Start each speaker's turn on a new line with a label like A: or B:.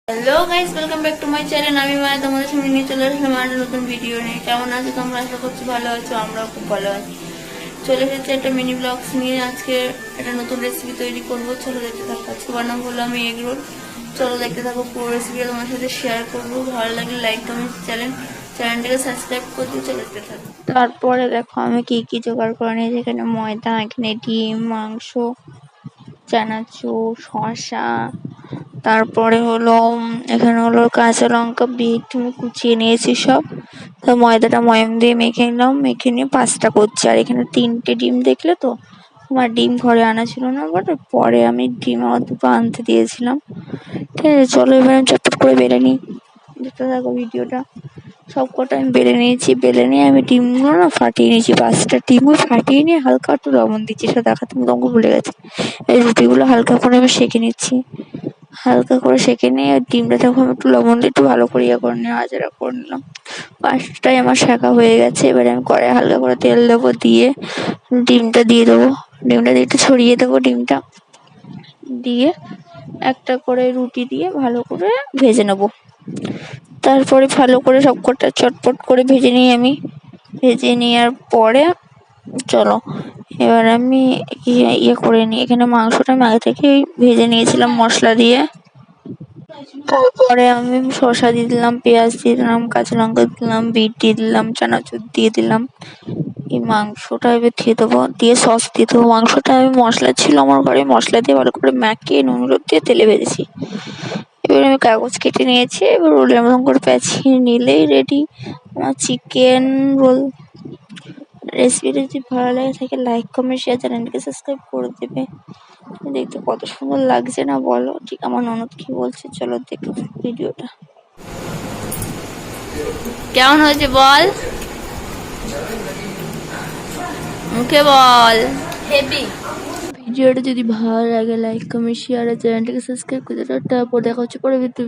A: Hello guys, welcome back to my channel. আমি মায়া তোমাদের সামনে নিয়ে চলে আসলাম একটা নতুন ভিডিও নিয়ে। কেমন আছো তোমরা? আশা করছি ভালো আছো, আমরাও খুব ভালো আছি। চলে এসেছে একটা মিনি ব্লগস নিয়ে। আজকে একটা নতুন রেসিপি তৈরি করবো, চলো দেখতে থাকো। আজকে বানাবো হলো আমি এগ রোল। চলো দেখতে থাকো, পুরো রেসিপিটা তোমার সাথে শেয়ার করবো। ভালো লাগলে লাইক কমেন্ট চ্যানেলটাকে সাবস্ক্রাইব করে দিয়ে চলে যেতে থাকো। তারপরে দেখো আমি কি কি জোগাড় করে নিয়েছি। এখানে ময়দা, এখানে ডিম, মাংস, চানাচুর, শসা, তারপরে হলো এখানে হলো কাঁচা লঙ্কা, বিট আমি কুচিয়ে নিয়েছি সব। তো ময়দাটা ময়াম দিয়ে মেখে নিলাম, মেখে নিয়ে পাঁচটা করছি। আর এখানে 3টে ডিম, দেখলে তো। আমার ডিম ঘরে আনা ছিল না, বাট পরে আমি ডিম আমার দুটো আনতে দিয়েছিলাম। ঠিক আছে, চলো এবার আমি চটপট করে বেলে নিই। দেখতে থাকো ভিডিওটা। সব কটা আমি বেলে নিয়েছি, বেলে নিয়ে আমি ডিমগুলো না ফাটিয়ে নিয়েছি। 5টা ডিমও ফাটিয়ে নিয়ে হালকা একটু লবণ দিচ্ছি, সেটা দেখাতে আমি তোমাকে ভুলে গেছি। এই রুটিগুলো হালকা করে আমি সেঁকে নিচ্ছি। হালকা করে সেঁকে নিয়ে ডিমটা যখন একটু লবণ দিয়ে একটু ভালো করে করে নিয়ে আজরা করে নিলাম। 5টাই আমার সেঁকা হয়ে গেছে। এবারে আমি কড়াই হালকা করে তেল দেবো, দিয়ে ডিমটা দিয়ে দেবো। ডিমটা দিয়ে একটু ছড়িয়ে দেবো। ডিমটা দিয়ে একটা করে রুটি দিয়ে ভালো করে ভেজে নেবো। তারপরে ভালো করে সবকটা চটপট করে ভেজে নিই আমি। ভেজে নেওয়ার পরে চলো এবার আমি ইয়ে করে নিই। এখানে মাংসটা আমি আগে থেকেই ভেজে নিয়েছিলাম মশলা দিয়ে। তারপরে আমি শসা দিয়ে দিলাম, পেঁয়াজ দিয়ে দিলাম, কাঁচা লঙ্কা দিলাম, বিট দিয়ে দিলাম, চানাচুর দিয়ে দিলাম। এই মাংসটা এবার দিয়ে দেবো, দিয়ে সস দিয়ে দেবো। মাংসটা আমি মশলা ছিল আমার ঘরে, মশলা দিয়ে ভালো করে মাখিয়ে নুন হলুদ দিয়ে তেলে ভেজেছি। এবার আমি কাগজ কেটে নিয়েছি, এবার রোলের মতন করে পেঁচিয়ে নিলেই রেডি আমার চিকেন রোল। রেসিপিটা যদি ভালো লাগে থাকে লাইক কমেন্ট শেয়ার, চ্যানেলকে সাবস্ক্রাইব করে দেবে। দেখতে কত সুন্দর লাগছে না বলো? ঠিক আমার ননদ কি বলছে, চলো দেখো ভিডিওটা কেমন হয়েছে বল, মুখে বল। হেভি। ভিডিওটা যদি ভালো লাগে লাইক কমেন্ট শেয়ার আর চ্যানেলটাকে সাবস্ক্রাইব করে দাও। তারপর দেখা হচ্ছে পরবর্তী